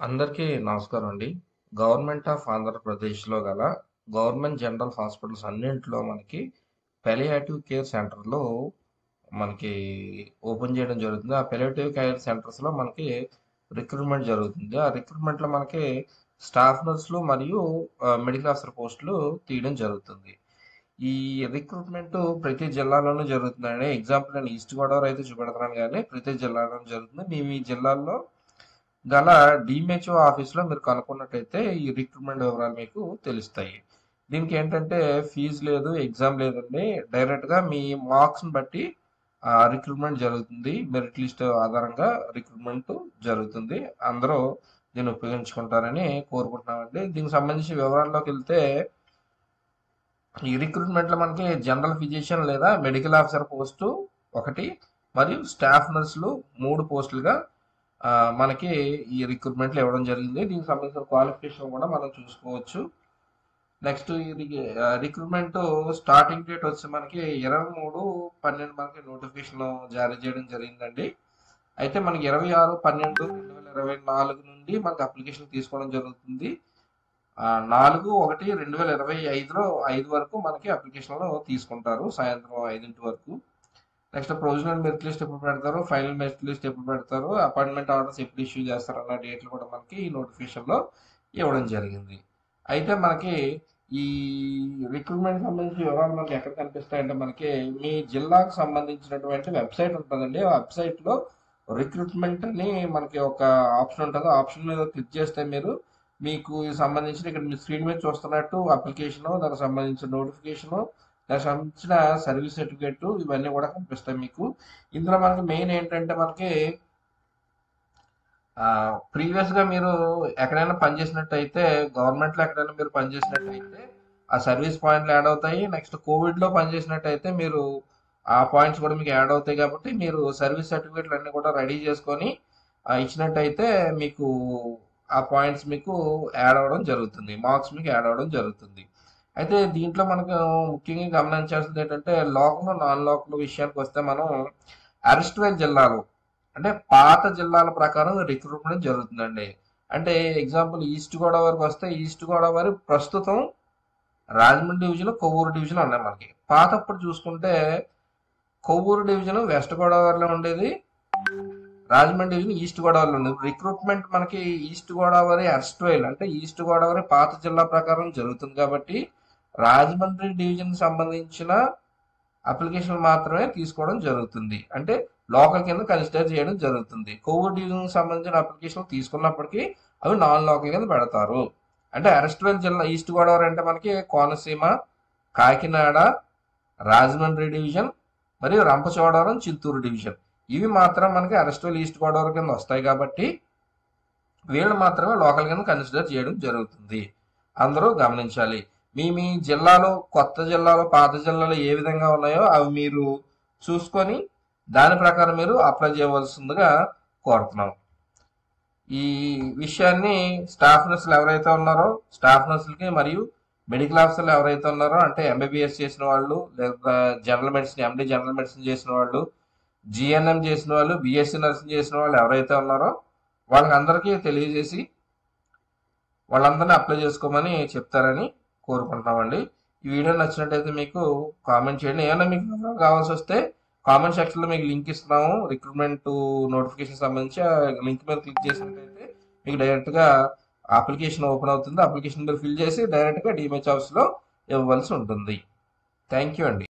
అందరికీ నమస్కారం అండి. గవర్నమెంట్ ఆఫ్ ఆంధ్రప్రదేశ్‌లో గల గవర్నమెంట్ జనరల్ హాస్పిటల్స్ అన్నింటిలో మనకి పాలియేటివ్ కేర్ సెంటర్‌లు మనకి ఓపెన్ చేయడం జరుగుతుంది. ఆ పాలియేటివ్ కేర్ సెంటర్స్‌లో మనకి రిక్రూట్‌మెంట్ జరుగుతుంది. ఆ రిక్రూట్‌మెంట్‌లో మనకి స్టాఫ్ నర్సులు మరియు మెడికల్ ఆఫీసర్ పోస్టులు తీయడం జరుగుతుంది. ఈ రిక్రూట్‌మెంట్ ప్రతి జిల్లాలోనూ జరుగుతుందండి. ఎగ్జాంపుల్ నేను ఈస్ట్ గోదావరి అయితే చూపెడుతున్నాను గానీ ప్రతి జిల్లాలోనూ జరుగుతుంది. మీ జిల్లాల్లో గల డిఎంహెచ్ఓ ఆఫీస్‌లో మీరు కనుక్కున్నట్టయితే ఈ రిక్రూట్‌మెంట్ వివరాలు మీకు తెలుస్తాయి. దీనికి ఏంటంటే ఫీజు లేదు, ఎగ్జామ్ లేదండి. డైరెక్ట్‌గా మీ మార్క్స్‌ని బట్టి రిక్రూట్‌మెంట్ జరుగుతుంది. మెరిట్ లిస్ట్ ఆధారంగా రిక్రూట్‌మెంట్ జరుగుతుంది. అందరూ దీన్ని ఉపయోగించుకుంటారని కోరుకుంటున్నామండి. దీనికి సంబంధించి వివరాల్లోకెళ్తే ఈ రిక్రూట్‌మెంట్‌లో మనకి జనరల్ ఫిజిషియన్ లేదా మెడికల్ ఆఫీసర్ పోస్టు ఒకటి మరియు స్టాఫ్ నర్సులు 3 పోస్టులుగా మనకి ఈ రిక్రూట్మెంట్లు ఇవ్వడం జరిగింది. దీనికి సంబంధించిన క్వాలిఫికేషన్ కూడా మనం చూసుకోవచ్చు. నెక్స్ట్ ఇది రిక్రూట్మెంట్ స్టార్టింగ్ డేట్ వచ్చి మనకి 23/12 మనకి నోటిఫికేషన్ జారీ చేయడం జరిగిందండి. అయితే మనకి 26/12/2024 నుండి మనకి అప్లికేషన్ తీసుకోవడం జరుగుతుంది. 4/1/2025లో 5 వరకు మనకి అప్లికేషన్లు తీసుకుంటారు, సాయంత్రం 5 వరకు. నెక్స్ట్ ప్రొవిజనల్ మెరిట్ లిస్ట్ ఎప్పుడు పెడతారు, ఫైనల్ మెరిట్ లిస్ట్ ఎప్పుడు పెడతారు, అపాయింట్మెంట్ ఆర్డర్స్ ఎప్పుడు ఇష్యూ చేస్తారు అన్న డేట్లు కూడా మనకి ఈ నోటిఫికేషన్లో ఇవ్వడం జరిగింది. అయితే మనకి ఈ రిక్రూట్మెంట్ సంబంధించిన వివరాలు మనకి ఎక్కడ కనిపిస్తాయంటే మనకి మీ జిల్లాకు సంబంధించినటువంటి వెబ్సైట్ ఉంటుందండి. ఆ వెబ్సైట్లో రిక్రూట్మెంట్ అని మనకి ఒక ఆప్షన్ ఉంటుంది. ఆ ఆప్షన్ మీద క్లిక్ చేస్తే మీకు సంబంధించిన ఇక్కడ మీ స్క్రీన్ మీద చూస్తున్నట్టు అప్లికేషను, దానికి సంబంధించిన నోటిఫికేషను, దానికి సంబంధించిన సర్వీస్ సర్టిఫికేట్ ఇవన్నీ కూడా కనిపిస్తాయి మీకు. ఇందులో మనకి మెయిన్ ఏంటంటే మనకి ప్రీవియస్గా మీరు ఎక్కడైనా పనిచేసినట్టయితే, గవర్నమెంట్లో ఎక్కడైనా మీరు పనిచేసినట్టయితే ఆ సర్వీస్ పాయింట్లు యాడ్ అవుతాయి. నెక్స్ట్ కోవిడ్లో పనిచేసినట్టయితే మీరు ఆ పాయింట్స్ కూడా మీకు యాడ్ అవుతాయి. కాబట్టి మీరు సర్వీస్ సర్టిఫికేట్లు అన్నీ కూడా రెడీ చేసుకొని ఇచ్చినట్టయితే మీకు ఆ పాయింట్స్ మీకు యాడ్ అవ్వడం జరుగుతుంది, మార్క్స్ మీకు యాడ్ అవ్వడం జరుగుతుంది. అయితే దీంట్లో మనకు ముఖ్యంగా గమనించాల్సింది ఏంటంటే లోకల్ నాన్ లోకల్ విషయానికి వస్తే మనం అరెస్ట్వేల్ జిల్లాలో అంటే పాత జిల్లాల ప్రకారం రిక్రూట్మెంట్ జరుగుతుందండి. అంటే ఎగ్జాంపుల్ ఈస్ట్ గోదావరికి వస్తే ఈస్ట్ గోదావరి ప్రస్తుతం రాజమండ్రి డివిజన్, కొవ్వూరు డివిజన్ ఉన్నాయి మనకి. పాతప్పుడు చూసుకుంటే కొవ్వూరు డివిజన్ వెస్ట్ గోదావరిలో ఉండేది, రాజమండ్రి డివిజన్ ఈస్ట్ గోదావరిలో ఉండేది. రిక్రూట్మెంట్ మనకి ఈస్ట్ గోదావరి అరెస్ట్వేల్ అంటే ఈస్ట్ గోదావరి పాత జిల్లా ప్రకారం జరుగుతుంది కాబట్టి రాజమండ్రి డివిజన్ సంబంధించిన అప్లికేషన్ మాత్రమే తీసుకోవడం జరుగుతుంది. అంటే లోకల్ కింద కన్సిడర్ చేయడం జరుగుతుంది. కోవిడ్ డివిజన్ సంబంధించిన అప్లికేషన్ తీసుకున్నప్పటికీ అవి నాన్ లోకల్ కింద పెడతారు. అంటే అరెస్ట్వేల్ జిల్లా ఈస్ట్ గోదావరి అంటే మనకి కోనసీమ, కాకినాడ, రాజమండ్రి డివిజన్ మరియు రంపచోడవరం, చిత్తూరు డివిజన్ ఇవి మాత్రం మనకి అరెస్ట్వేల్ ఈస్ట్ గోదావరి కింద వస్తాయి కాబట్టి వీళ్ళు మాత్రమే లోకల్ కింద కన్సిడర్ చేయడం జరుగుతుంది. అందరూ గమనించాలి. మీ జిల్లాలో, కొత్త జిల్లాలో, పాత జిల్లాలో ఏ విధంగా ఉన్నాయో అవి మీరు చూసుకొని దాని ప్రకారం మీరు అప్లై చేయవలసిందిగా కోరుతున్నాం. ఈ విషయాన్ని స్టాఫ్ నర్సులు ఎవరైతే ఉన్నారో స్టాఫ్ నర్సులకి మరియు మెడికల్ ఆఫీసర్లు ఎవరైతే ఉన్నారో అంటే ఎంబీబీఎస్ చేసిన వాళ్ళు, లేదా జనరల్ మెడిసిన్, ఎండి జనరల్ మెడిసిన్ చేసిన వాళ్ళు, జిఎన్ఎం చేసిన వాళ్ళు, బిఎస్సి నర్సింగ్ చేసిన వాళ్ళు ఎవరైతే ఉన్నారో వాళ్ళందరికీ తెలియజేసి వాళ్ళందరినీ అప్లై చేసుకోమని చెప్తారని కోరుకుంటున్నామండి. ఈ వీడియో నచ్చినట్టయితే మీకు కామెంట్ చేయండి. ఏమైనా మీకు వివరాలు కావాల్సి వస్తే కామెంట్ సెక్షన్లో మీకు లింక్ ఇస్తున్నాము. రిక్రూట్మెంట్ నోటిఫికేషన్ సంబంధించి ఆ లింక్ మీద క్లిక్ చేసినట్టయితే మీకు డైరెక్ట్గా అప్లికేషన్ ఓపెన్ అవుతుంది. అప్లికేషన్ మీరు ఫిల్ చేసి డైరెక్ట్గా డిఎంహెచ్ ఆఫీస్లో ఇవ్వవలసి ఉంటుంది. థ్యాంక్ యూ అండి.